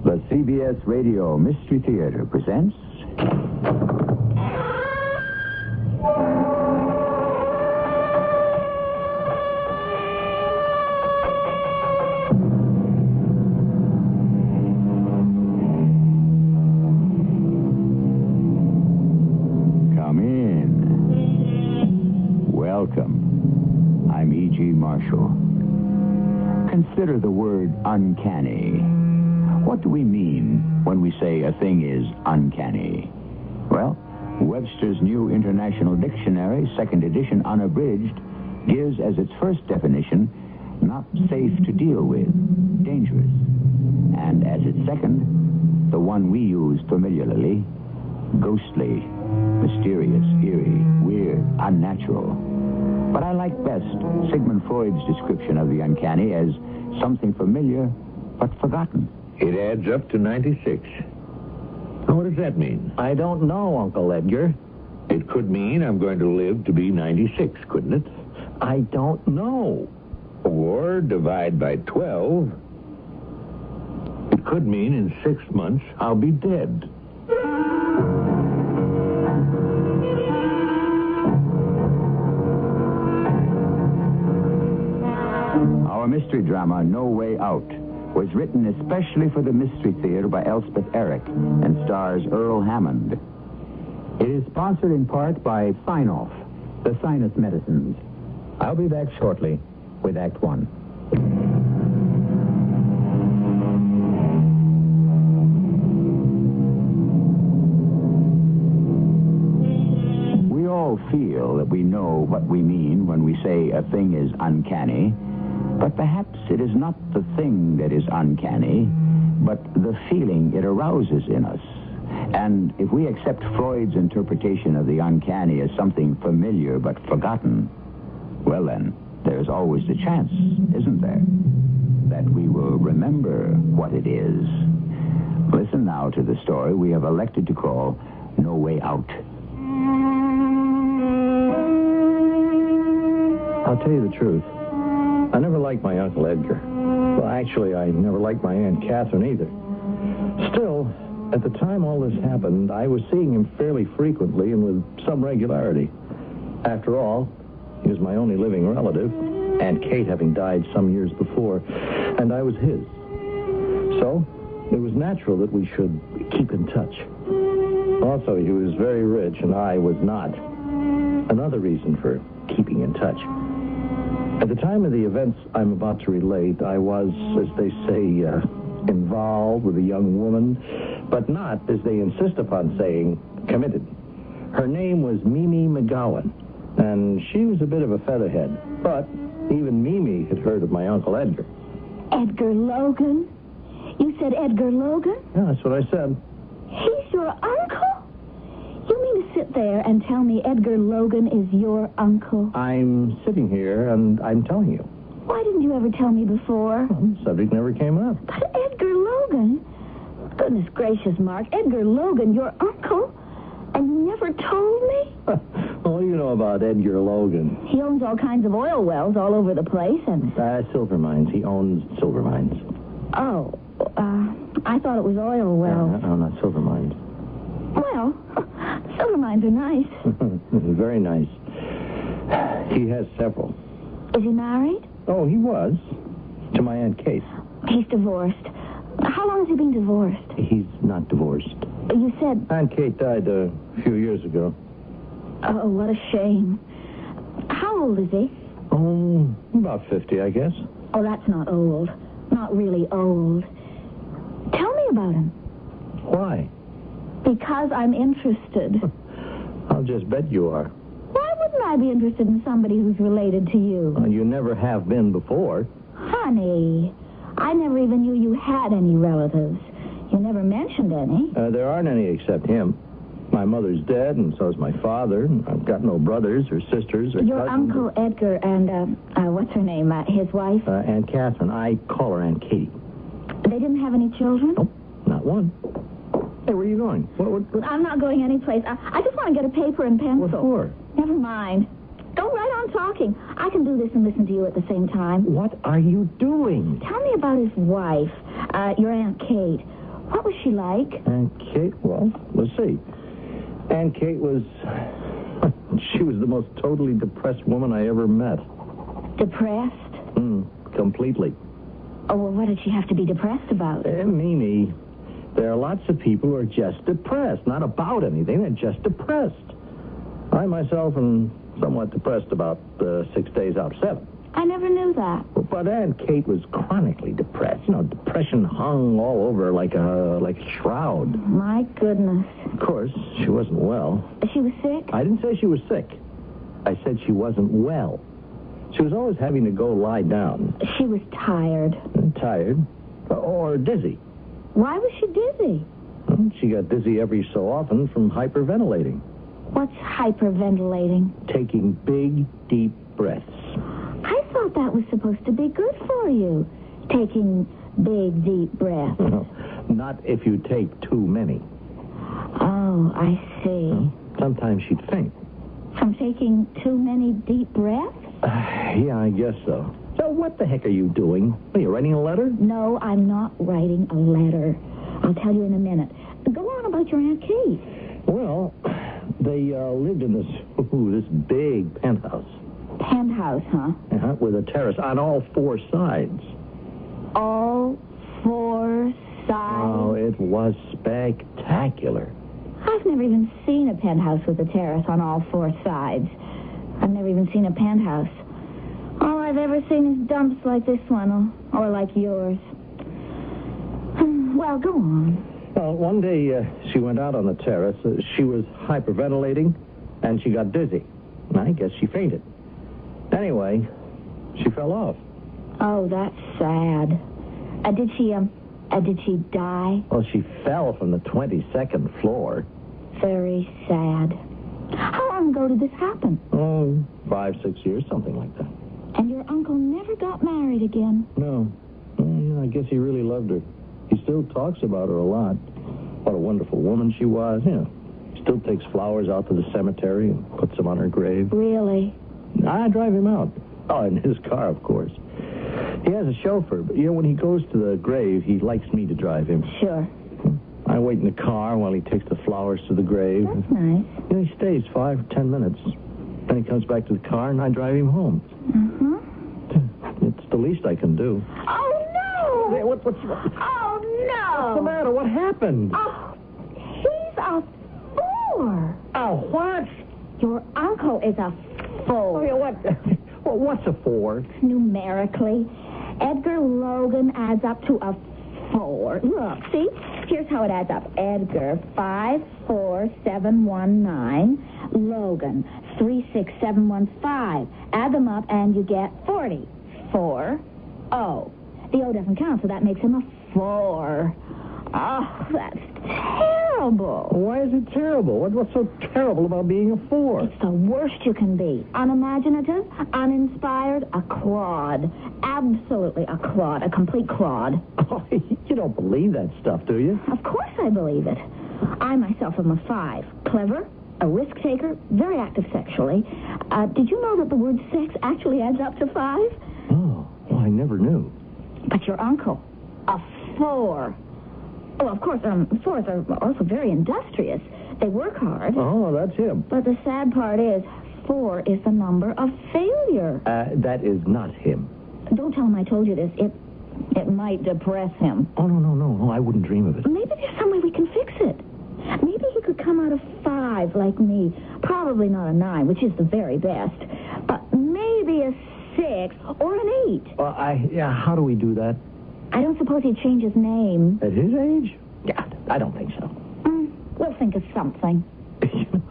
The CBS Radio Mystery Theater presents... Come in. Welcome. I'm E.G. Marshall. Consider the word uncanny. What do we mean when we say a thing is uncanny? Well, Webster's New International Dictionary, second edition unabridged, gives as its first definition, not safe to deal with, dangerous. And as its second, the one we use familiarly, ghostly, mysterious, eerie, weird, unnatural. But I like best Sigmund Freud's description of the uncanny as something familiar but forgotten. It adds up to 96. Now, what does that mean? I don't know, Uncle Edgar. It could mean I'm going to live to be 96, couldn't it? I don't know. Or divide by 12. It could mean in 6 months I'll be dead. Our mystery drama, No Way Out, was written especially for the Mystery Theater by Elspeth Eric and stars Earl Hammond. It is sponsored in part by Sign-Off, the sinus medicines. I'll be back shortly with Act One. We all feel that we know what we mean when we say a thing is uncanny. But perhaps it is not the thing that is uncanny, but the feeling it arouses in us. And if we accept Freud's interpretation of the uncanny as something familiar but forgotten, well then, there's always the chance, isn't there, that we will remember what it is. Listen now to the story we have elected to call No Way Out. I'll tell you the truth. I never liked my Uncle Edgar. Well, actually, I never liked my Aunt Catherine either. Still, at the time all this happened, I was seeing him fairly frequently and with some regularity. After all, he was my only living relative, Aunt Kate having died some years before, and I was his. So, it was natural that we should keep in touch. Also, he was very rich, and I was not. Another reason for keeping in touch. At the time of the events I'm about to relate, I was, as they say, involved with a young woman, but not, as they insist upon saying, committed. Her name was Mimi McGowan, and she was a bit of a featherhead, but even Mimi had heard of my Uncle Edgar. Edgar Logan? You said Edgar Logan? Yeah, that's what I said. He's your uncle? You mean to sit there and tell me Edgar Logan is your uncle? I'm sitting here, and I'm telling you. Why didn't you ever tell me before? Well, the subject never came up. But Edgar Logan? Goodness gracious, Mark. Edgar Logan, your uncle? And you never told me? What do you know about Edgar Logan? He owns all kinds of oil wells all over the place, and... Silver mines. He owns silver mines. Oh, I thought it was oil wells. No, not silver mines. Well, silver mines are nice. Very nice. He has several. Is he married? Oh, he was. To my Aunt Kate. He's divorced. How long has he been divorced? He's not divorced. You said... Aunt Kate died a few years ago. Oh, what a shame. How old is he? Oh, about 50, I guess. Oh, that's not old. Not really old. Tell me about him. Why? Because I'm interested. I'll just bet you are. Why wouldn't I be interested in somebody who's related to you? Well, you never have been before. Honey, I never even knew you had any relatives. You never mentioned any. There aren't any except him. My mother's dead, and so is my father. I've got no brothers or sisters or Your cousins. Uncle Edgar and, what's her name, his wife? Aunt Catherine. I call her Aunt Katie. They didn't have any children? Nope, not one. Hey, where are you going? What? I'm not going anyplace. I just want to get a paper and pencil. What for? Never mind. Go right on talking. I can do this and listen to you at the same time. What are you doing? Tell me about his wife, your Aunt Kate. What was she like? Aunt Kate, well, let's see. Aunt Kate was... she was the most totally depressed woman I ever met. Depressed? Completely. Oh, well, what did she have to be depressed about? Mimi, there are lots of people who are just depressed. Not about anything, they're just depressed. I myself am somewhat depressed about 6 days out of 7. I never knew that. But Aunt Kate was chronically depressed. You know, depression hung all over her like a shroud. My goodness. Of course, she wasn't well. She was sick? I didn't say she was sick. I said she wasn't well. She was always having to go lie down. She was tired. Tired. Or dizzy. Why was she dizzy? Well, she got dizzy every so often from hyperventilating. What's hyperventilating? Taking big, deep breaths. I thought that was supposed to be good for you. Taking big, deep breaths. No, not if you take too many. Oh, I see. Sometimes she'd faint. From taking too many deep breaths? Yeah, I guess so. So what the heck are you doing? Are you writing a letter? No, I'm not writing a letter. I'll tell you in a minute. Go on about your Aunt Kate. Well, they lived in this big penthouse. Penthouse, huh? With a terrace on all 4 sides. All 4 sides? Oh, it was spectacular. I've never even seen a penthouse with a terrace on all 4 sides. I've never even seen a penthouse. All I've ever seen is dumps like this one, or like yours. Well, go on. Well, one day she went out on the terrace. She was hyperventilating, and she got dizzy. I guess she fainted. Anyway, she fell off. Oh, that's sad. Did she die? Well, she fell from the 22nd floor. Very sad. How long ago did this happen? Oh, 5, 6 years, something like that. And your uncle never got married again? No. I guess he really loved her. He still talks about her a lot. What a wonderful woman she was. Still takes flowers out to the cemetery and puts them on her grave. Really? I drive him out. Oh, in his car, of course. He has a chauffeur, but, when he goes to the grave, he likes me to drive him. Sure. I wait in the car while he takes the flowers to the grave. That's nice. He stays 5 or 10 minutes. Then he comes back to the car, and I drive him home. It's the least I can do. Oh, no! Hey, what's Oh, no! What's the matter? What happened? Oh, he's a 4. Oh, what? Your uncle is a 4. Oh, yeah, what? Well, what's a 4? Numerically, Edgar Logan adds up to a 4. Look, see? Here's how it adds up. Edgar, 54719. Logan, 36715. Add them up and you get 40. 4. Oh. The O doesn't count, so that makes him a 4. Oh, that's terrible. Why is it terrible? What's so terrible about being a 4? It's the worst you can be. Unimaginative, uninspired, a clod. Absolutely a clod, a complete clod. Oh, you don't believe that stuff, do you? Of course I believe it. I myself am a 5. Clever, a risk taker, very active sexually. Did you know that the word sex actually adds up to 5? Oh, well, I never knew. But your uncle, a 4. Oh, of course, 4s are also very industrious. They work hard. Oh, that's him. But the sad part is, 4 is the number of failure. That is not him. Don't tell him I told you this. It might depress him. Oh, no, I wouldn't dream of it. Maybe there's some way we can fix it. Maybe he could come out of 5 like me. Probably not a 9, which is the very best. But maybe a 6 or an 8. How do we do that? I don't suppose he'd change his name. At his age? Yeah, I don't think so. We'll think of something.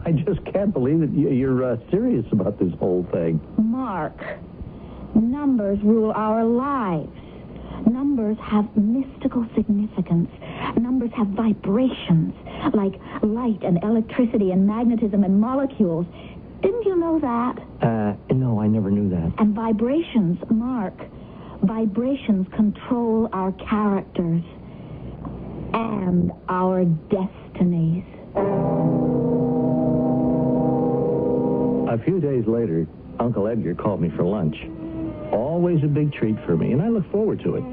I just can't believe that you're serious about this whole thing. Mark, numbers rule our lives. Numbers have mystical significance. Numbers have vibrations, like light and electricity and magnetism and molecules. Didn't you know that? No, I never knew that. And vibrations, Mark. Vibrations control our characters and our destinies. A few days later, Uncle Edgar called me for lunch. Always a big treat for me, and I look forward to it.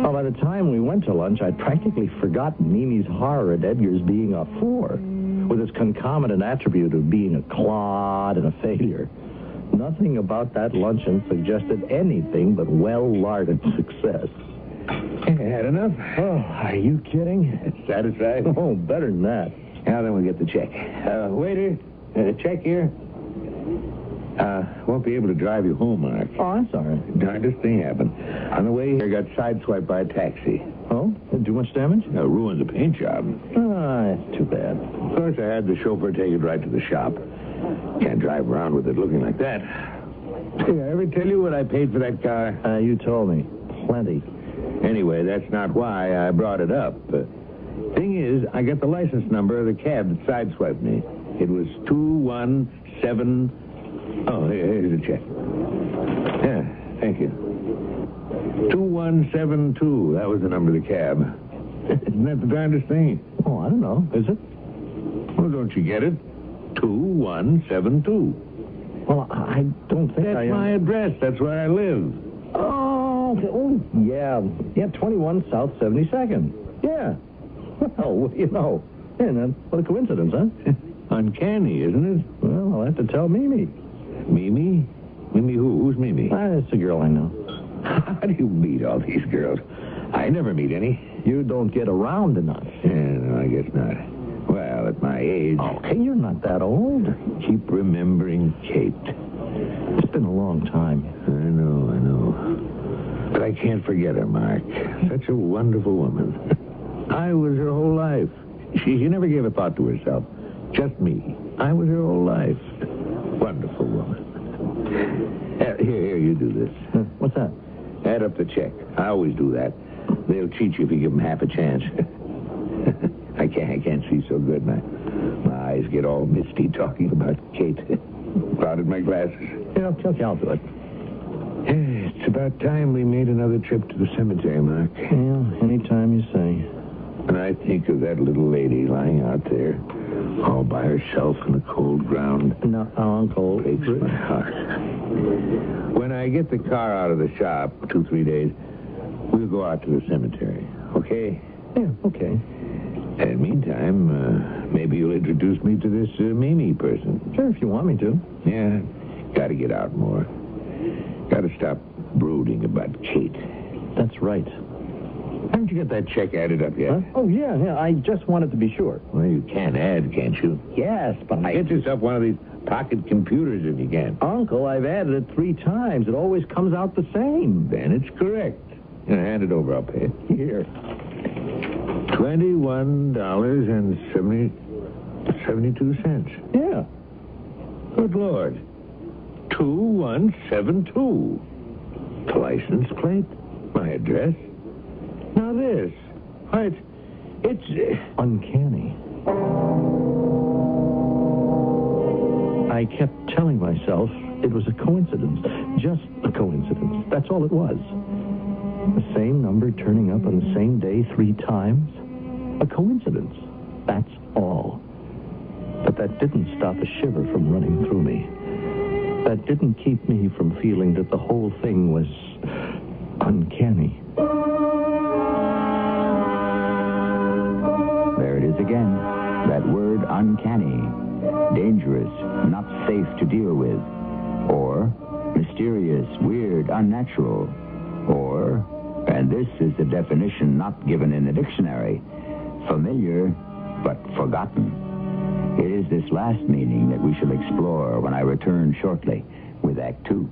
Well, by the time we went to lunch, I'd practically forgotten Mimi's horror at Edgar's being a 4, with its concomitant attribute of being a clod and a failure. Nothing about that luncheon suggested anything but well-larded success. Had enough? Oh, are you kidding? Satisfied? Oh, better than that. Now then, we'll get the check. Waiter, check here. Won't be able to drive you home, Mark. Oh, I'm sorry. Darndest thing happened. On the way here, got sideswiped by a taxi. Oh? Didn't do much damage? Ruined the paint job. Ah, it's too bad. Of course, I had the chauffeur take it right to the shop. Can't drive around with it looking like that. Did I ever tell you what I paid for that car? You told me. Plenty. Anyway, that's not why I brought it up. Thing is, I got the license number of the cab that sideswiped me. It was 217... Oh, here's the check. Yeah, thank you. 2172. That was the number of the cab. Isn't that the darndest thing? Oh, I don't know. Is it? Well, don't you get it? 2172. Well, I don't think That's my address. That's where I live. Oh, yeah. Yeah, 21 South 72nd. Yeah. Well, what do you know? Yeah, what a coincidence, huh? Uncanny, isn't it? Well, I'll have to tell Mimi. Mimi? Mimi who? Who's Mimi? It's a girl I know. How do you meet all these girls? I never meet any. You don't get around enough. Yeah, no, I guess not. Well, at my age... Okay, you're not that old. Keep remembering Kate. It's been a long time. I know. But I can't forget her, Mark. Such a wonderful woman. I was her whole life. She never gave a thought to herself. Just me. I was her whole life. Wonderful woman. Here, you do this. What's that? Add up the check. I always do that. They'll cheat you if you give them half a chance. I can't see so good. My eyes get all misty talking about Kate. Clouded my glasses. Yeah, okay, I'll do it. It's about time we made another trip to the cemetery, Mark. Yeah, anytime you say. And I think of that little lady lying out there, all by herself in the cold ground. No, Uncle. Breaks my heart. When I get the car out of the shop, 2-3 days, we'll go out to the cemetery, okay? Yeah, okay. And meantime, maybe you'll introduce me to this Mimi person. Sure, if you want me to. Yeah, gotta get out more. Gotta stop brooding about Kate. That's right. Haven't you got that check added up yet? Huh? Oh, yeah, I just wanted to be sure. Well, you can add, can't you? Yes, but Get yourself one of these pocket computers if you can. Uncle, I've added it 3 times. It always comes out the same. Then it's correct. Hand it over, I'll pay it. Here. $21.72. Yeah. Good Lord. 2172. The license plate. My address. Now this. Why, it's uncanny. I kept telling myself it was a coincidence. Just a coincidence. That's all it was. The same number turning up on the same day 3 times. A coincidence. That's all. But that didn't stop a shiver from running through me. That didn't keep me from feeling that the whole thing was uncanny. There it is again. That word uncanny. Dangerous, not safe to deal with. Or mysterious, weird, unnatural. Or, and this is the definition not given in the dictionary, familiar but forgotten. It is this last meaning that we shall explore when I return shortly with Act 2.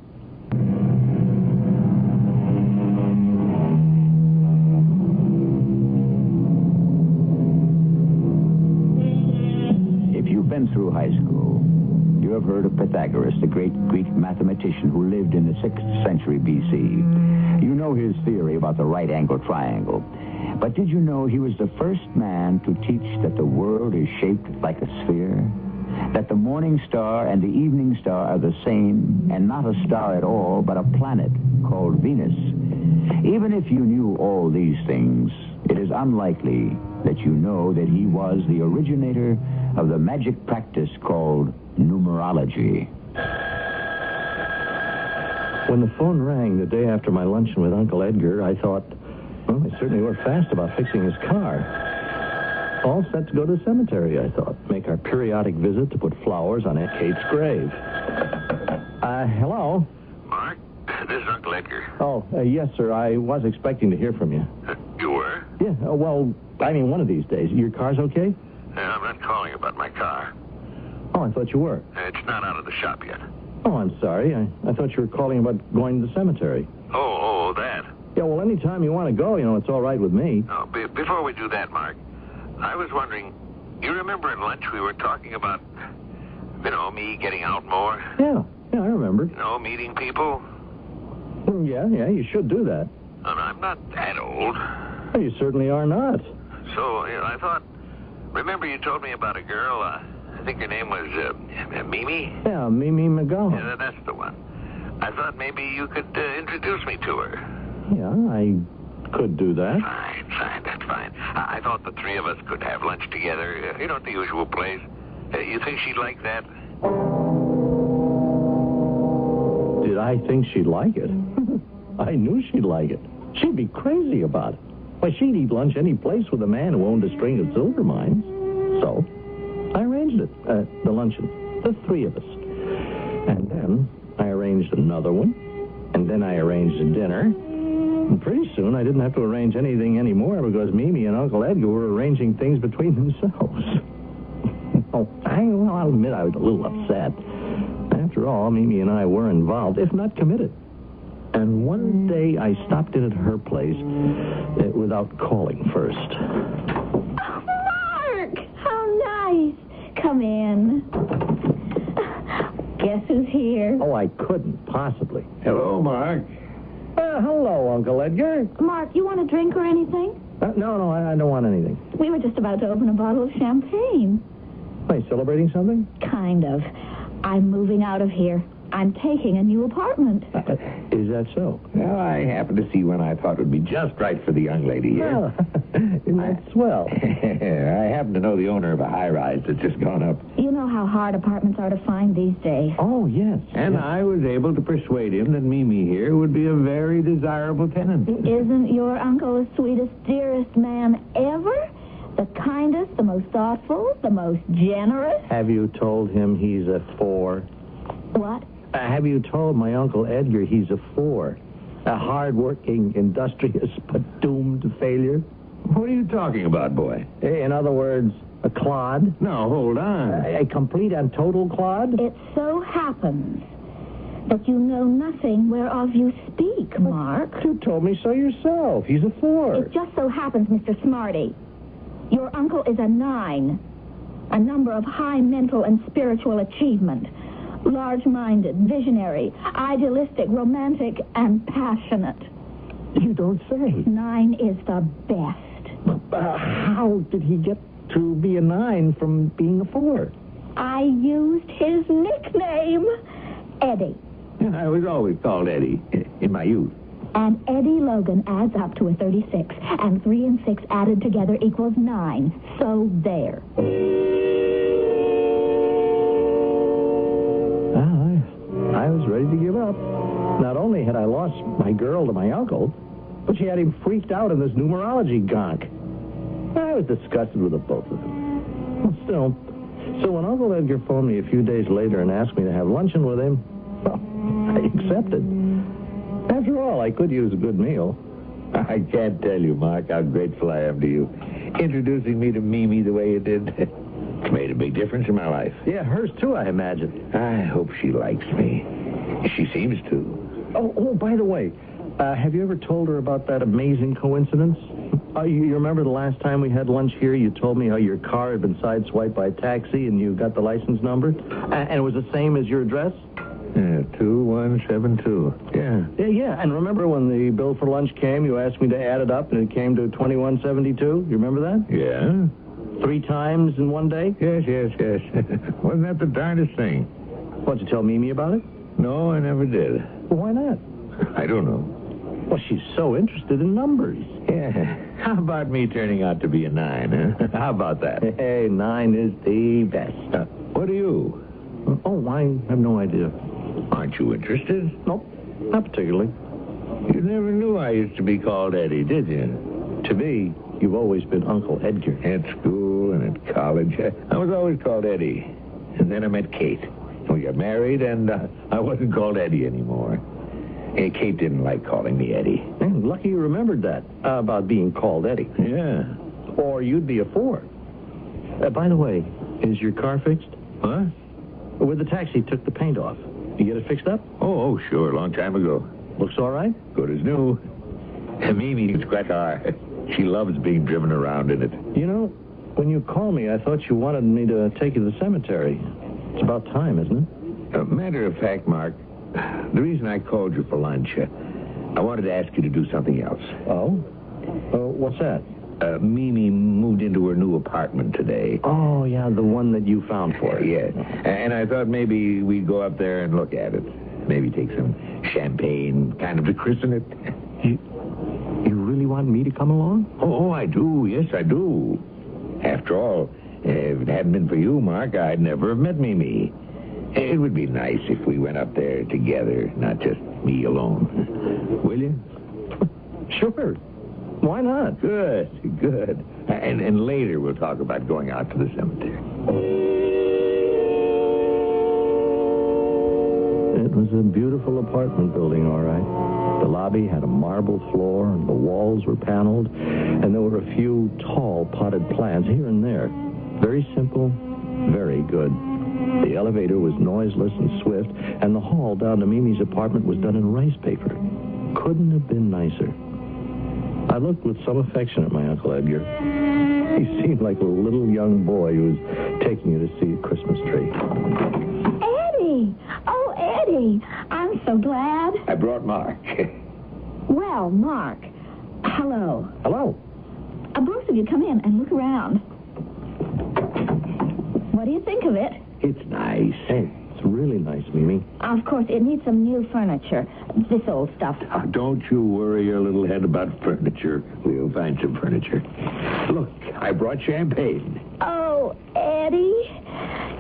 If you've been through high school, you have heard of Pythagoras, the great Greek mathematician who lived in the 6th century B.C. You know his theory about the right-angled triangle. But did you know he was the first man to teach that the world is shaped like a sphere? That the morning star and the evening star are the same, and not a star at all, but a planet called Venus. Even if you knew all these things, it is unlikely that you know that he was the originator of the magic practice called numerology. When the phone rang the day after my luncheon with Uncle Edgar, I thought, Well, they certainly were fast about fixing his car. All set to go to the cemetery, I thought. Make our periodic visit to put flowers on Aunt Kate's grave. Hello? Mark, this is Uncle Edgar. Oh, yes, sir. I was expecting to hear from you. You were? Yeah, well, I mean, one of these days. Your car's okay? I'm not calling about my car. Oh, I thought you were. It's not out of the shop yet. Oh, I'm sorry. I thought you were calling about going to the cemetery. Oh, that. Yeah, well, anytime you want to go, it's all right with me. Oh, before we do that, Mark, I was wondering, you remember at lunch we were talking about, me getting out more? Yeah, I remember. Meeting people? Yeah, you should do that. And I'm not that old. Well, you certainly are not. So, I thought, remember you told me about a girl, I think her name was Mimi? Yeah, Mimi McGowan. Yeah, that's the one. I thought maybe you could introduce me to her. Yeah, I could do that. Fine, that's fine. I thought the three of us could have lunch together, at the usual place. You think she'd like that? Did I think she'd like it? I knew she'd like it. She'd be crazy about it. Why, she'd eat lunch any place with a man who owned a string of silver mines. So, I arranged it, the luncheon, the three of us. And then I arranged another one, and then I arranged a dinner. And pretty soon I didn't have to arrange anything anymore because Mimi and Uncle Edgar were arranging things between themselves. I'll admit I was a little upset. After all, Mimi and I were involved, if not committed. And one day I stopped in at her place without calling first. Oh, Mark! How nice. Come in. Guess who's here? Oh, I couldn't possibly. Hello, Mark. Hello, Uncle Edgar. Mark, you want a drink or anything? No, I don't want anything. We were just about to open a bottle of champagne. Are you celebrating something? Kind of. I'm moving out of here. I'm taking a new apartment. Is that so? Well, I happened to see one I thought would be just right for the young lady here. Well, isn't that swell? I happen to know the owner of a high-rise that's just gone up. You know how hard apartments are to find these days. Oh, yes. And yes. I was able to persuade him that Mimi here would be a very desirable tenant. Isn't your uncle the sweetest, dearest man ever? The kindest, the most thoughtful, the most generous? Have you told him he's a 4? What? Have you told my Uncle Edgar he's a 4? A hard-working, industrious, but doomed to failure? What are you talking about, boy? In other words, a clod? No, hold on. A complete and total clod? It so happens that you know nothing whereof you speak, Mark. You told me so yourself. He's a 4. It just so happens, Mr. Smarty, your uncle is a 9, a number of high mental and spiritual achievement, large-minded, visionary, idealistic, romantic, and passionate. You don't say. 9 is the best. How did he get to be a 9 from being a 4? I used his nickname, Eddie. I was always called Eddie in my youth. And Eddie Logan adds up to a 36, and 3 and 6 added together equals 9. So there. I was ready to give up. Not only had I lost my girl to my uncle, but she had him freaked out in this numerology gonk. I was disgusted with the both of them. Still, so when Uncle Edgar phoned me a few days later and asked me to have luncheon with him, well, I accepted. After all, I could use a good meal. I can't tell you, Mark, how grateful I am to you. Introducing me to Mimi the way you did. It's made a big difference in my life. Yeah, hers too, I imagine. I hope she likes me. She seems to. Oh, by the way, have you ever told her about that amazing coincidence? You remember the last time we had lunch here, you told me how your car had been sideswiped by a taxi and you got the license number? And it was the same as your address? Yeah, 2172. Yeah. Yeah. And remember when the bill for lunch came, you asked me to add it up and it came to 2172? You remember that? Yeah. 3 times in one day? Yes. Wasn't that the darndest thing? Why, did you tell Mimi about it? No, I never did. Well, why not? I don't know. Well, she's so interested in numbers. Yeah. How about me turning out to be a 9, huh? How about that? Hey, 9 is the best. What are you? Oh, I have no idea. Aren't you interested? Nope, not particularly. You never knew I used to be called Eddie, did you? To me, you've always been Uncle Edgar. At school and at college, I was always called Eddie. And then I met Kate. We got married, and I wasn't called Eddie anymore. Kate didn't like calling me Eddie. And lucky you remembered that, about being called Eddie. Yeah. Or you'd be a Ford. By the way, is your car fixed? Huh? With the taxi took the paint off. You get it fixed up? Oh, sure, a long time ago. Looks all right? Good as new. Mimi's quite hard. She loves being driven around in it. You know, when you called me, I thought you wanted me to take you to the cemetery. It's about time, isn't it? Matter of fact, Mark, the reason I called you for lunch, I wanted to ask you to do something else. Oh? What's that? Mimi moved into her new apartment today. Oh, yeah, the one that you found for her. Yeah. And I thought maybe we'd go up there and look at it. Maybe take some champagne, kind of to christen it. You really want me to come along? Oh, I do. Yes, I do. After all, if it hadn't been for you, Mark, I'd never have met Mimi. It would be nice if we went up there together, not just me alone. Will you? Sure. Why not? Good. And later we'll talk about going out to the cemetery. It was a beautiful apartment building, all right. The lobby had a marble floor, and the walls were paneled, and there were a few tall potted plants here and there. Very simple, very good. The elevator was noiseless and swift, and the hall down to Mimi's apartment was done in rice paper. Couldn't have been nicer. I looked with some affection at my Uncle Edgar. He seemed like a little young boy who was taking you to see a Christmas tree. Eddie! Oh, Eddie! I'm so glad. I brought Mark. Well, Mark, hello. Hello. Both of you come in and look around. What do you think of it? It's nice. Hey, it's really nice, Mimi. Of course, it needs some new furniture. This old stuff. Oh, don't you worry your little head about furniture. We'll find some furniture. Look, I brought champagne. Oh, Eddie,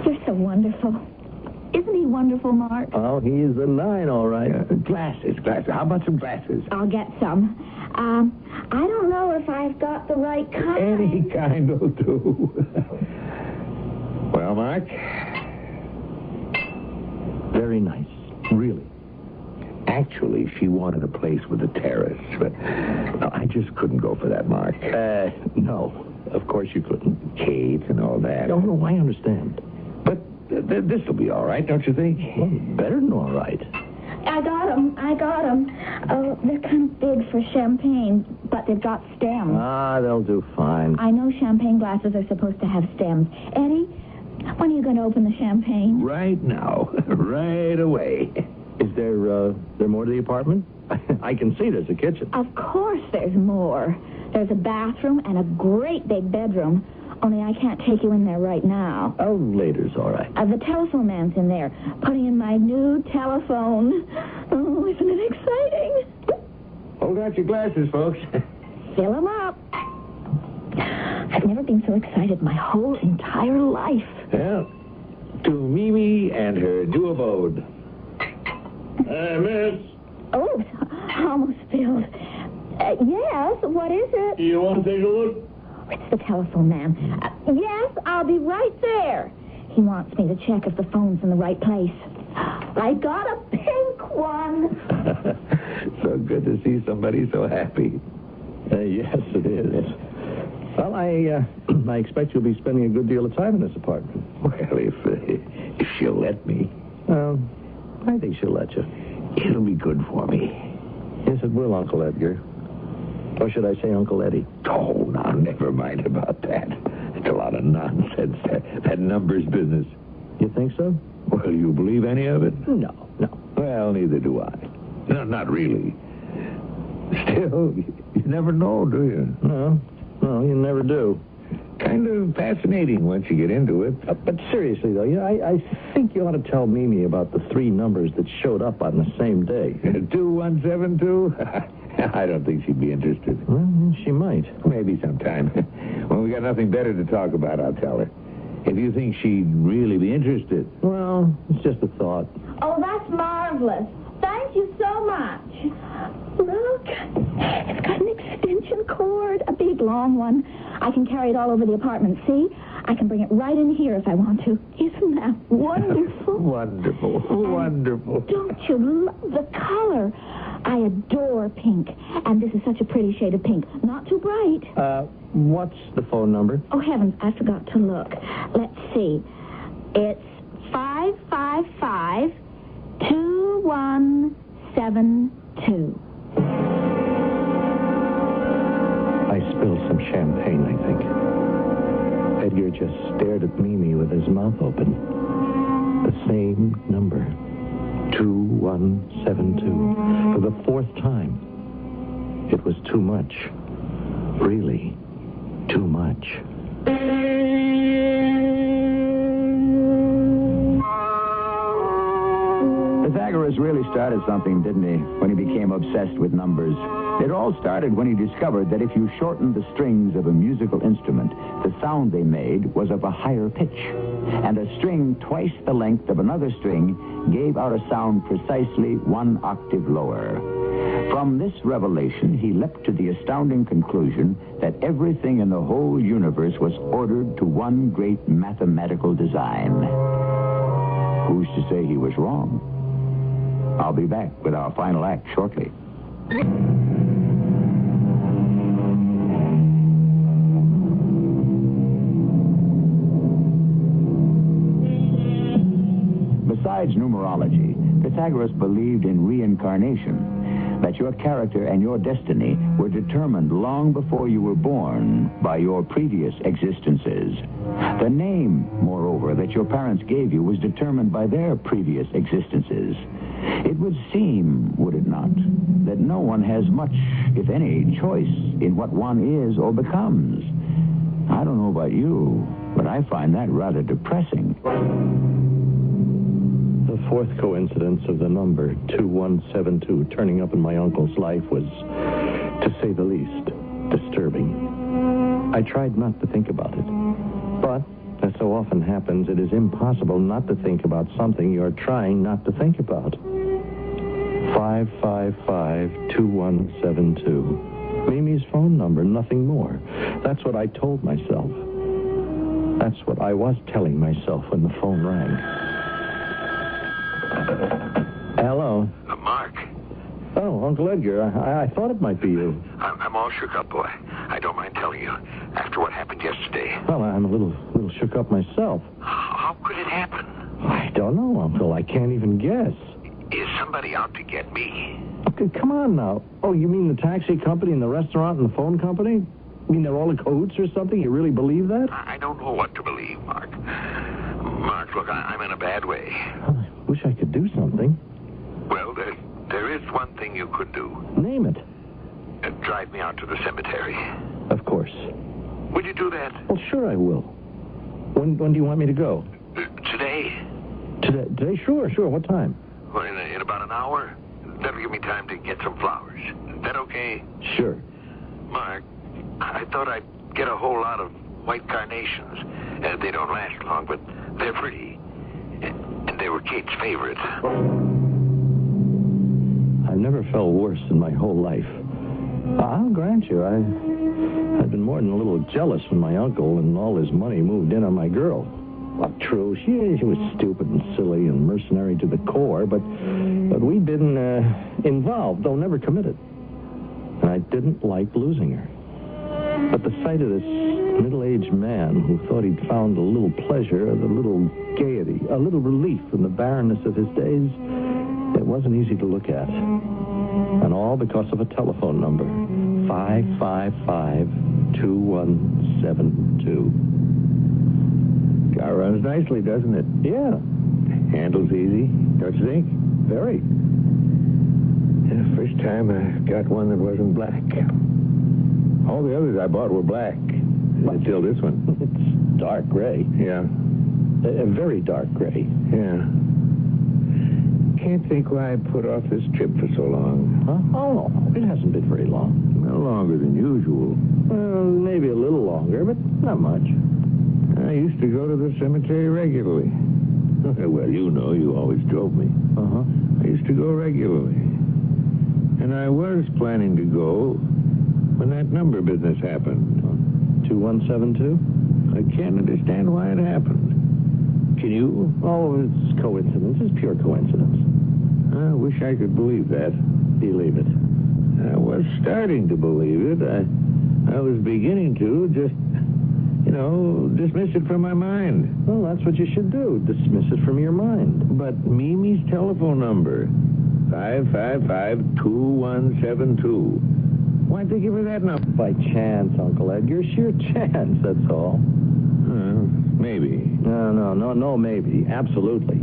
you're so wonderful. Isn't he wonderful, Mark? Oh, he's a 9, all right. Glasses. How about some glasses? I'll get some. I don't know if I've got the right kind. Any kind will do. Well, Mark? Very nice, really. Actually, she wanted a place with a terrace, but no, I just couldn't go for that, Mark. No, of course you couldn't. Kate and all that. No, I understand. But this will be all right, don't you think? Well, better than all right. I got them. Oh, they're kind of big for champagne, but they've got stems. Ah, they'll do fine. I know champagne glasses are supposed to have stems. Eddie, when are you going to open the champagne? Right now. Right away. Is there more to the apartment? I can see there's a kitchen. Of course there's more. There's a bathroom and a great big bedroom. Only I can't take you in there right now. Oh, later's all right. The telephone man's in there, putting in my new telephone. Oh, isn't it exciting? Hold out your glasses, folks. Fill them up. I've never been so excited my whole entire life. Well, to Mimi and her new abode. Miss. Oh, almost spilled. Yes, what is it? You want to take a look? It's the telephone man. Yes, I'll be right there. He wants me to check if the phone's in the right place. I got a pink one. So good to see somebody so happy. Yes, it is. Well, I expect you'll be spending a good deal of time in this apartment. Well, if she'll let me. I think she'll let you. It'll be good for me. Yes, it will, Uncle Edgar. Or should I say Uncle Eddie? Oh, now, never mind about that. It's a lot of nonsense, that numbers business. You think so? Well, you believe any of it? No. Well, neither do I. No, not really. Still, you never know, do you? No, you never do. Kind of fascinating once you get into it. But seriously, though, I think you ought to tell Mimi about the 3 numbers that showed up on the same day. 2172? I don't think she'd be interested. Well, she might. Maybe sometime. When we got nothing better to talk about, I'll tell her. If you think she'd really be interested. Well, it's just a thought. Oh, that's marvelous. Thank you so much. Look, it's got an extension cord, a big, long one. I can carry it all over the apartment, see? I can bring it right in here if I want to. Isn't that wonderful? Wonderful. Don't you love the color? I adore pink, and this is such a pretty shade of pink. Not too bright. What's the phone number? Oh, heavens, I forgot to look. Let's see. It's 555-2172. I spilled some champagne, I think. Edgar just stared at Mimi with his mouth open. The same number. 2172. For the fourth time. It was too much. Really, too much. Pythagoras really started something, didn't he, when he became obsessed with numbers? It all started when he discovered that if you shortened the strings of a musical instrument, the sound they made was of a higher pitch. And a string twice the length of another string gave out a sound precisely 1 octave lower. From this revelation, he leapt to the astounding conclusion that everything in the whole universe was ordered to one great mathematical design. Who's to say he was wrong? I'll be back with our final act shortly. Besides numerology, Pythagoras believed in reincarnation, that your character and your destiny were determined long before you were born by your previous existences. The name, moreover, that your parents gave you was determined by their previous existences. It would seem, would it not, that no one has much, if any, choice in what one is or becomes. I don't know about you, but I find that rather depressing. The fourth coincidence of the number 2172 turning up in my uncle's life was, to say the least, disturbing. I tried not to think about it. But, as so often happens, it is impossible not to think about something you're trying not to think about. 555-2172. Mimi's phone number, nothing more. That's what I told myself. That's what I was telling myself when the phone rang. Hello. Mark. Oh, Uncle Edgar, I thought it might be you. I'm all shook up, boy. I don't mind telling you. After what happened yesterday. Well, I'm a little shook up myself. How could it happen? I don't know, Uncle. I can't even guess. Is somebody out to get me? Okay, come on now. Oh, you mean the taxi company and the restaurant and the phone company? You mean they're all in cahoots or something? You really believe that? I don't know what to believe, Mark. Mark, look, I'm in a bad way. I wish I could do something. Well, there is one thing you could do. Name it. Drive me out to the cemetery. Of course. Would you do that? Well, sure I will. When do you want me to go? Today. Today? Sure. What time? Well, in about an hour. That'll give me time to get some flowers. Is that okay? Sure. Mark, I thought I'd get a whole lot of white carnations. They don't last long, but they're pretty. And they were Kate's favorite. I've never felt worse in my whole life. I'll grant you, I've been more than a little jealous when my uncle and all his money moved in on my girl. Well, true, she was stupid and silly and mercenary to the core, but we'd been involved, though never committed. And I didn't like losing her. But the sight of this middle-aged man who thought he'd found a little pleasure, a little gaiety, a little relief from the barrenness of his days, it wasn't easy to look at. And all because of a telephone number, 555-2172. Car runs nicely, doesn't it? Yeah. Handles easy, don't you think? Very. Yeah, first time I got one that wasn't black. All the others I bought were black. Until this one. It's dark gray. Yeah. A very dark gray. Yeah. Can't think why I put off this trip for so long. Huh? Oh, it hasn't been very long. No longer than usual. Well, maybe a little longer, but not much. I used to go to the cemetery regularly. Well, you know, you always drove me. Uh-huh. I used to go regularly. And I was planning to go when that number business happened. 2172? I can't understand why it happened. Can you? Oh, it's coincidence. It's pure coincidence. I wish I could believe that. Believe it. I was starting to believe it. I was beginning to just, dismiss it from my mind. Well, that's what you should do. Dismiss it from your mind. But Mimi's telephone number, 555-2172. Why'd they give her that number? By chance, Uncle Edgar. Sheer chance, that's all. Maybe. No, maybe. Absolutely.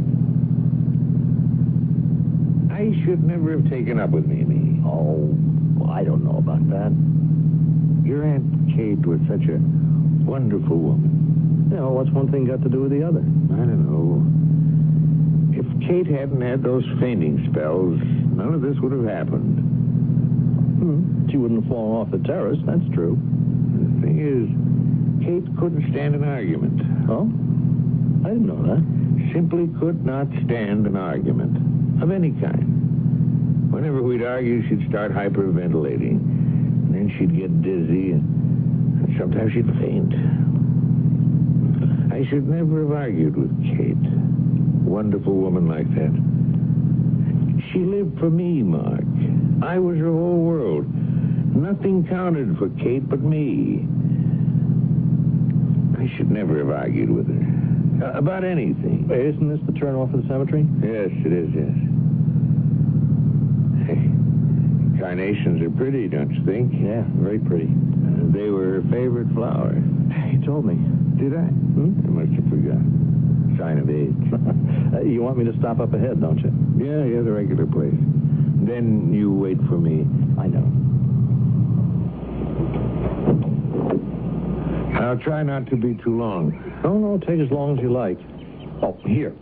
I should never have taken up with Mimi. Oh, well, I don't know about that. Your Aunt Kate was such a wonderful woman. What's one thing got to do with the other? I don't know. If Kate hadn't had those fainting spells, none of this would have happened. She wouldn't have fallen off the terrace, that's true. The thing is, Kate couldn't stand an argument. Oh? I didn't know that. Simply could not stand an argument of any kind. Whenever we'd argue, she'd start hyperventilating. And then she'd get dizzy, and sometimes she'd faint. I should never have argued with Kate. Wonderful woman like that. She lived for me, Mark. I was her whole world. Nothing counted for Kate but me. I should never have argued with her. About anything. Wait, isn't this the turn off of the cemetery? Yes, it is, yes. Hey, carnations are pretty, don't you think? Yeah, very pretty. They were her favorite flower. You told me. Did I? I must have forgotten. Sign of age. You want me to stop up ahead, don't you? Yeah, the regular place. Then you wait for me. I know. I'll try not to be too long. No, take as long as you like. Oh, here.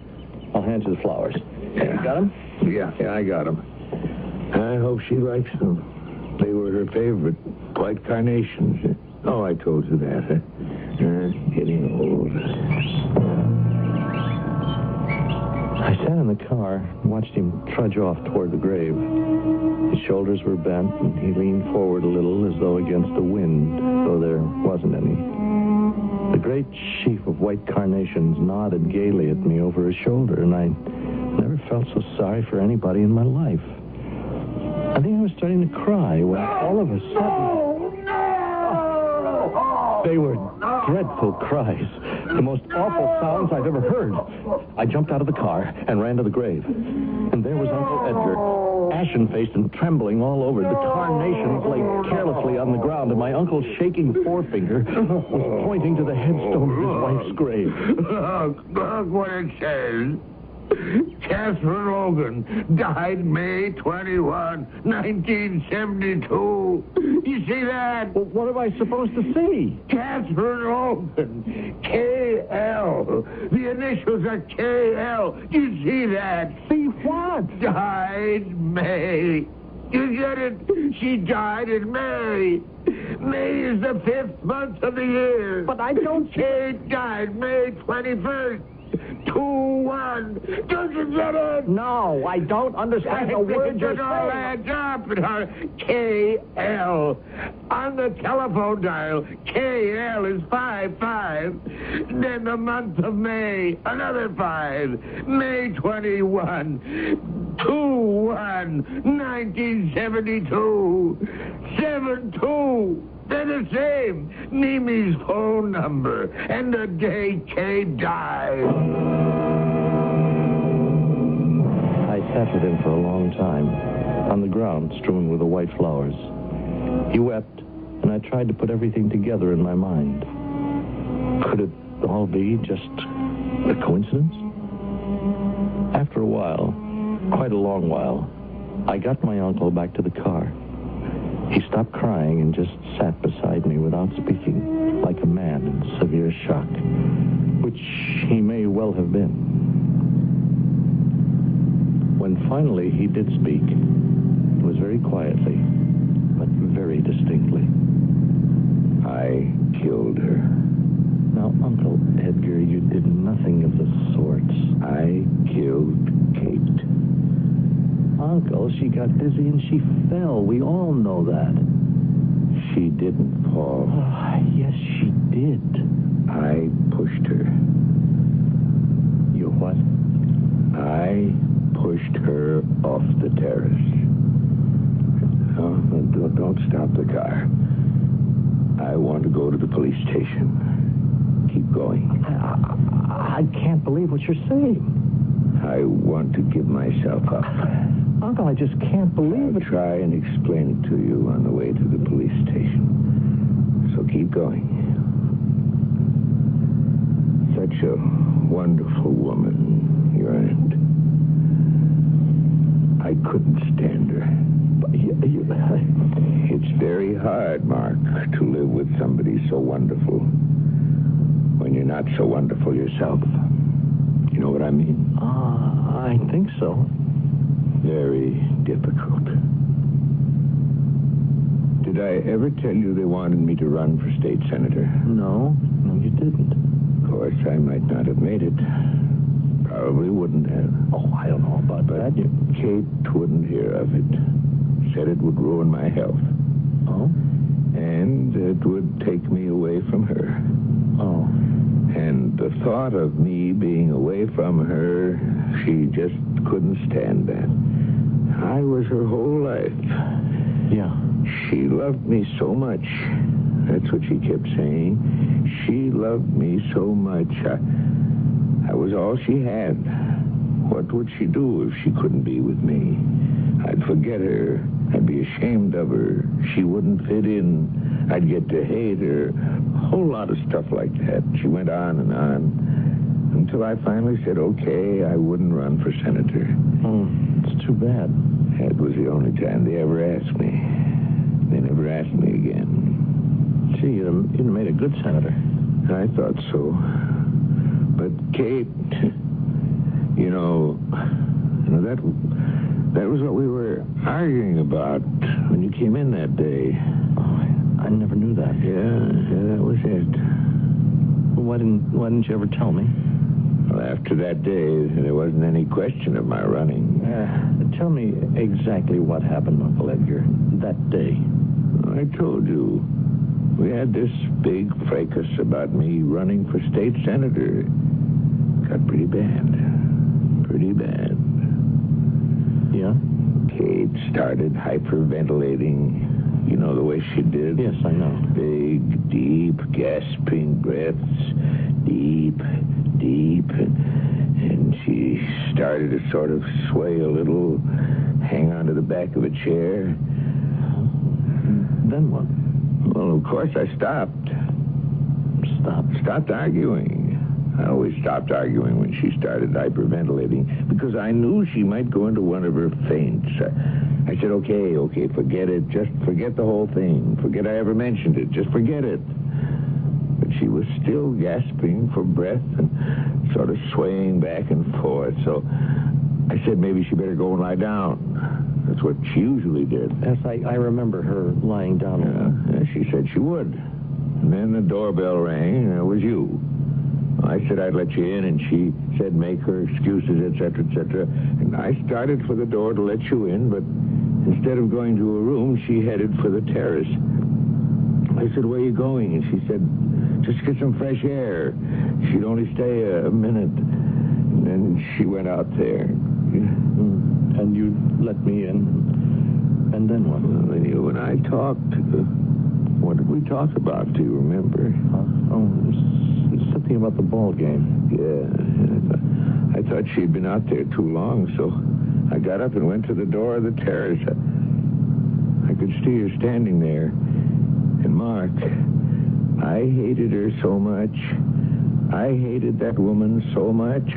I'll hand you the flowers. Yeah. You got them? Yeah, I got them. I hope she likes them. They were her favorite. White carnations. Oh, I told you that. Getting old. I sat in the car and watched him trudge off toward the grave. His shoulders were bent, and he leaned forward a little as though against the wind, though there wasn't any. The great sheaf of white carnations nodded gaily at me over his shoulder, and I never felt so sorry for anybody in my life. I think I was starting to cry when all of a sudden... They were dreadful cries. The most awful sounds I've ever heard. I jumped out of the car and ran to the grave. And there was Uncle Edgar, ashen-faced and trembling all over. The carnations lay carelessly on the ground, and my uncle's shaking forefinger was pointing to the headstone of his wife's grave. Look what it says. Catherine Logan died May 21, 1972. You see that? Well, what am I supposed to see? Catherine Logan. K.L. The initials are K.L. You see that? See what? Died May. You get it? She died in May. May is the 5th month of the year. But I don't... Kate died May 21st. 2-1. Don't you get it? No, I don't understand a word you're It all saying. adds up. K.L. On the telephone dial, K.L. is 55. Then the month of May, another 5. May 21. 2-1. 1972. 7-2. They're the same. Mimi's phone number and the day Kay died. I sat with him for a long time, on the ground strewn with the white flowers. He wept, and I tried to put everything together in my mind. Could it all be just a coincidence? After a while, quite a long while, I got my uncle back to the car. He stopped crying and just sat beside me without speaking, like a man in severe shock, which he may well have been. When finally he did speak, it was very quietly, but very distinctly. I killed her. Now, Uncle Edgar, you did nothing of the sort. I killed Kate. Uncle, she got dizzy and she fell. We all know that. She didn't fall. Yes, she did. I pushed her. You what? I pushed her off the terrace. Oh, don't stop the car. I want to go to the police station. Keep going. I can't believe what you're saying. I want to give myself up. Uncle, I just can't believe it. I'll try and explain it to you on the way to the police station. So keep going. Such a wonderful woman, your aunt. I couldn't stand her. It's very hard, Mark, to live with somebody so wonderful when you're not so wonderful yourself. You know what I mean? I think so. Very difficult. Did I ever tell you they wanted me to run for state senator? No, you didn't. Of course, I might not have made it. Probably wouldn't have. Oh, I don't know about that. Kate wouldn't hear of it. Said it would ruin my health. Oh? And it would take me away from her. Oh. And the thought of me being away from her, she just couldn't stand that. I was her whole life. Yeah. She loved me so much. That's what she kept saying. She loved me so much. I was all she had. What would she do if she couldn't be with me? I'd forget her. I'd be ashamed of her. She wouldn't fit in. I'd get to hate her. A whole lot of stuff like that. She went on and on until I finally said, okay, I wouldn't run for senator. It's too bad. That was the only time they ever asked me. They never asked me again. Gee, you'd made a good senator. I thought so. But Kate, that was what we were arguing about when you came in that day. Oh, I never knew that. Yeah, that was it. Well, why didn't you ever tell me? Well, after that day, there wasn't any question of my running. Tell me exactly what happened, Uncle Edgar, that day. I told you. We had this big fracas about me running for state senator. Got pretty bad. Pretty bad. Yeah? Kate started hyperventilating. You know the way she did? Yes, I know. Big, deep, gasping breaths. Deep. And she started to sort of sway a little, hang onto the back of a chair. Then what? Well, of course, I stopped. Stopped arguing. I always stopped arguing when she started hyperventilating because I knew she might go into one of her faints. I said, okay, forget it. Just forget the whole thing. Forget I ever mentioned it. Just forget it. But she was still gasping for breath and sort of swaying back and forth. So I said maybe she better go and lie down. That's what she usually did. Yes, I remember her lying down. Yeah, she said she would. And then the doorbell rang, and it was you. I said I'd let you in, and she said make her excuses, etc., etc. And I started for the door to let you in, but instead of going to a room, she headed for the terrace. I said, where are you going? And she said, just get some fresh air. She'd only stay a minute. And then she went out there. And you let me in. And then what? Well, then you and I talked. What did we talk about? Do you remember? Something about the ball game. Yeah. I thought she'd been out there too long, so I got up and went to the door of the terrace. I could see her standing there. And Mark, I hated her so much. I hated that woman so much.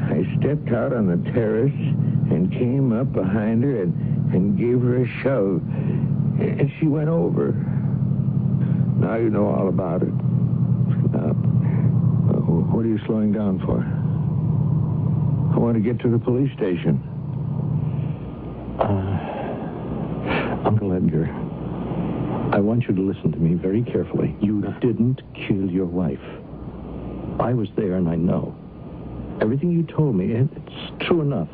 I stepped out on the terrace and came up behind her and gave her a shove. And she went over. Now you know all about it. What are you slowing down for? I want to get to the police station. Uncle Edgar, I want you to listen to me very carefully. You didn't kill your wife. I was there and I know. Everything you told me, it's true enough.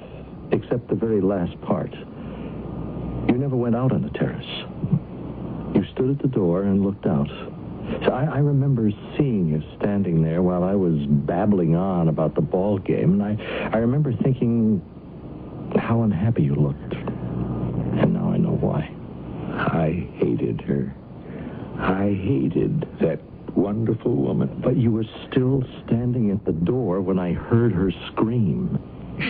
except the very last part. You never went out on the terrace. You stood at the door and looked out. So I remember seeing you standing there while I was babbling on about the ball game, and I remember thinking how unhappy you looked. And now I know why. I hated her. I hated that wonderful woman. But you were still standing at the door when I heard her scream.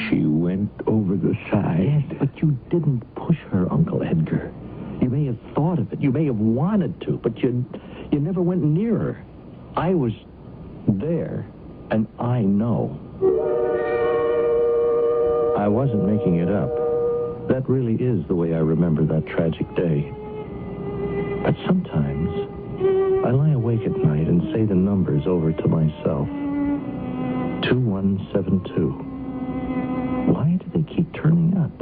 She went over the side. Yes, but you didn't push her, Uncle Edgar. You may have thought of it. You may have wanted to, but you never went near her. I was there, and I know. I wasn't making it up. That really is the way I remember that tragic day. But sometimes I lie awake at night and say the numbers over to myself. 2172. Why do they keep turning up?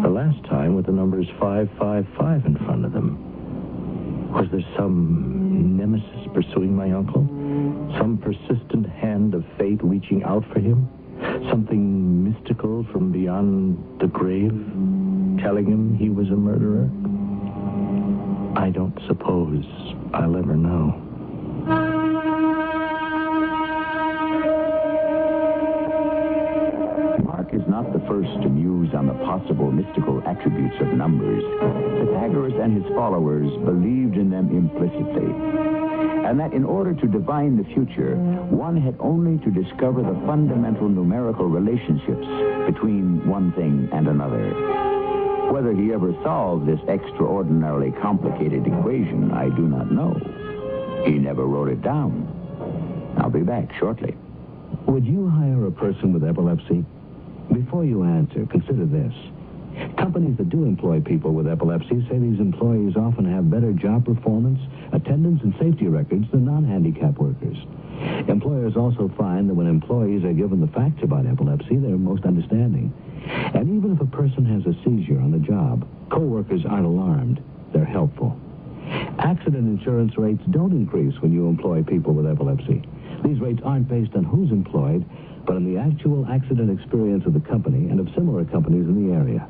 The last time with the numbers 555 in front of them. Was there some nemesis pursuing my uncle? Some persistent hand of fate reaching out for him? Something mystical from beyond the grave, telling him he was a murderer? I don't suppose I'll ever know. Mark is not the first to muse on the possible mystical attributes of numbers. Pythagoras and his followers believed in them implicitly, and that in order to divine the future, one had only to discover the fundamental numerical relationships between one thing and another. Whether he ever solved this extraordinarily complicated equation, I do not know. He never wrote it down. I'll be back shortly. Would you hire a person with epilepsy? Before you answer, consider this. Companies that do employ people with epilepsy say these employees often have better job performance, attendance, and safety records than non-handicapped workers. Employers also find that when employees are given the facts about epilepsy, they're most understanding. And even if a person has a seizure on the job, co-workers aren't alarmed. They're helpful. Accident insurance rates don't increase when you employ people with epilepsy. These rates aren't based on who's employed, but on the actual accident experience of the company and of similar companies in the area.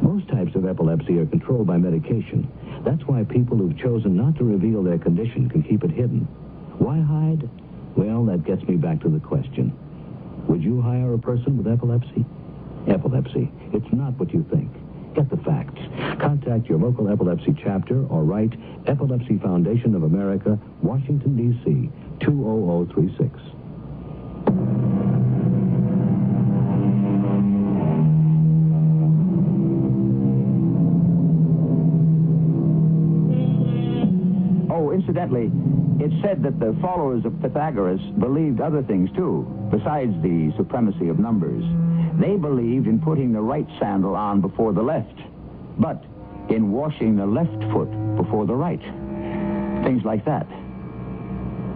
Most types of epilepsy are controlled by medication. That's why people who've chosen not to reveal their condition can keep it hidden. Why hide? Well, that gets me back to the question. Would you hire a person with epilepsy? Epilepsy. It's not what you think. Get the facts. Contact your local epilepsy chapter or write Epilepsy Foundation of America, Washington, D.C., 20036. Oh, incidentally, it's said that the followers of Pythagoras believed other things, too, besides the supremacy of numbers. They believed in putting the right sandal on before the left, but in washing the left foot before the right. Things like that.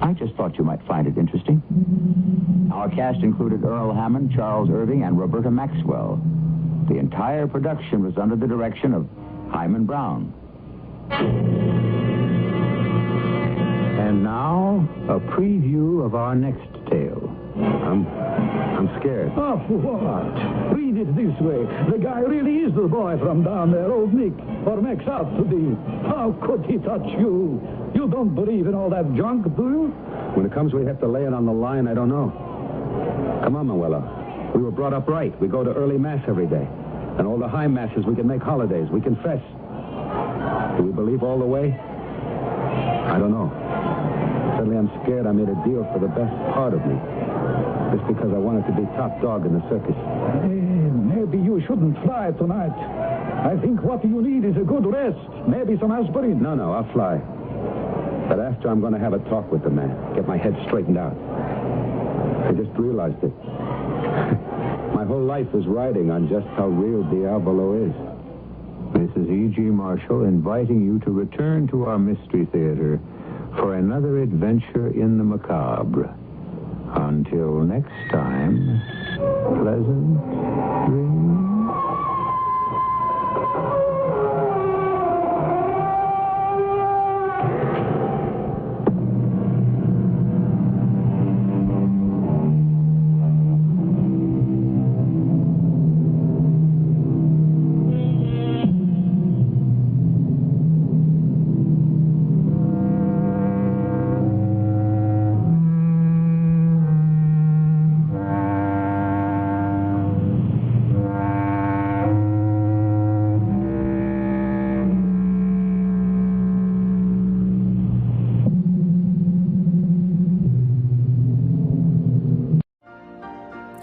I just thought you might find it interesting. Our cast included Earl Hammond, Charles Irving, and Roberta Maxwell. The entire production was under the direction of Hyman Brown. And now, a preview of our next tale. I'm scared. Oh, what? Read it this way. The guy really is the boy from down there, old Nick, or makes out to be. How could he touch you? You don't believe in all that junk, do you? When it comes we have to lay it on the line, I don't know. Come on, Manuela. We were brought up right. We go to early mass every day. And all the high masses, we can make holidays. We confess. Do we believe all the way? I don't know. Suddenly I'm scared I made a deal for the best part of me. Just because I wanted to be top dog in the circus. Maybe you shouldn't fly tonight. I think what you need is a good rest. Maybe some aspirin. No, I'll fly. But after, I'm going to have a talk with the man. Get my head straightened out. I just realized it. My whole life is riding on just how real Diavolo is. This is E.G. Marshall inviting you to return to our Mystery Theater for another adventure in the macabre. Until next time, pleasant dreams.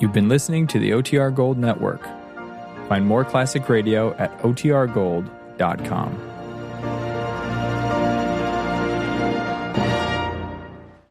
You've been listening to the OTR Gold Network. Find more classic radio at otrgold.com.